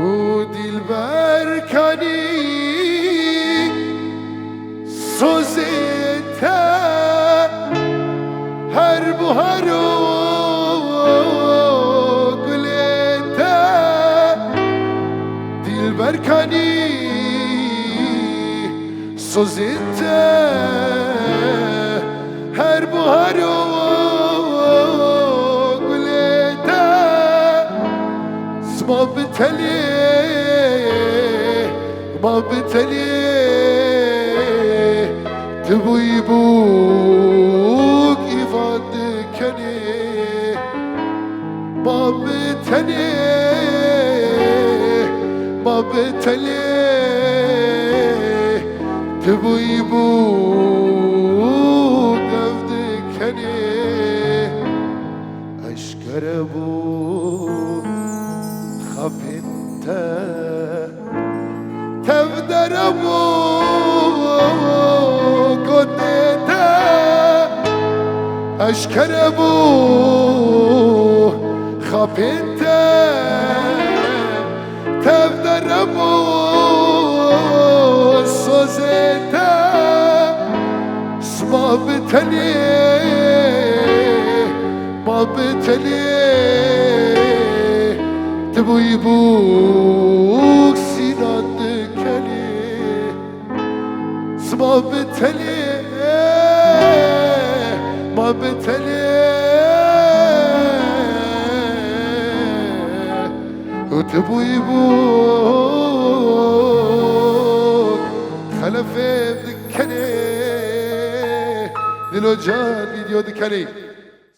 و دلبر کنی سوزیته هر بهارو گلیته دلبر کنی سوزیته هر بهارو گلیته ما بتلی ما بتلی تبوی بوک ایوان کنی ما بتلی ما بتلی تبوی بوک افد کنی اشکر بوک خفنت تبدرمو قدت اشكرمو خفنت تبدرمو سوزت ما بتلي ما بتلي تبوی بوک سینان دکنی ما بتلی ما بتلی و تبوی بوک خلف دکنی دلو جان ویدیو دکنی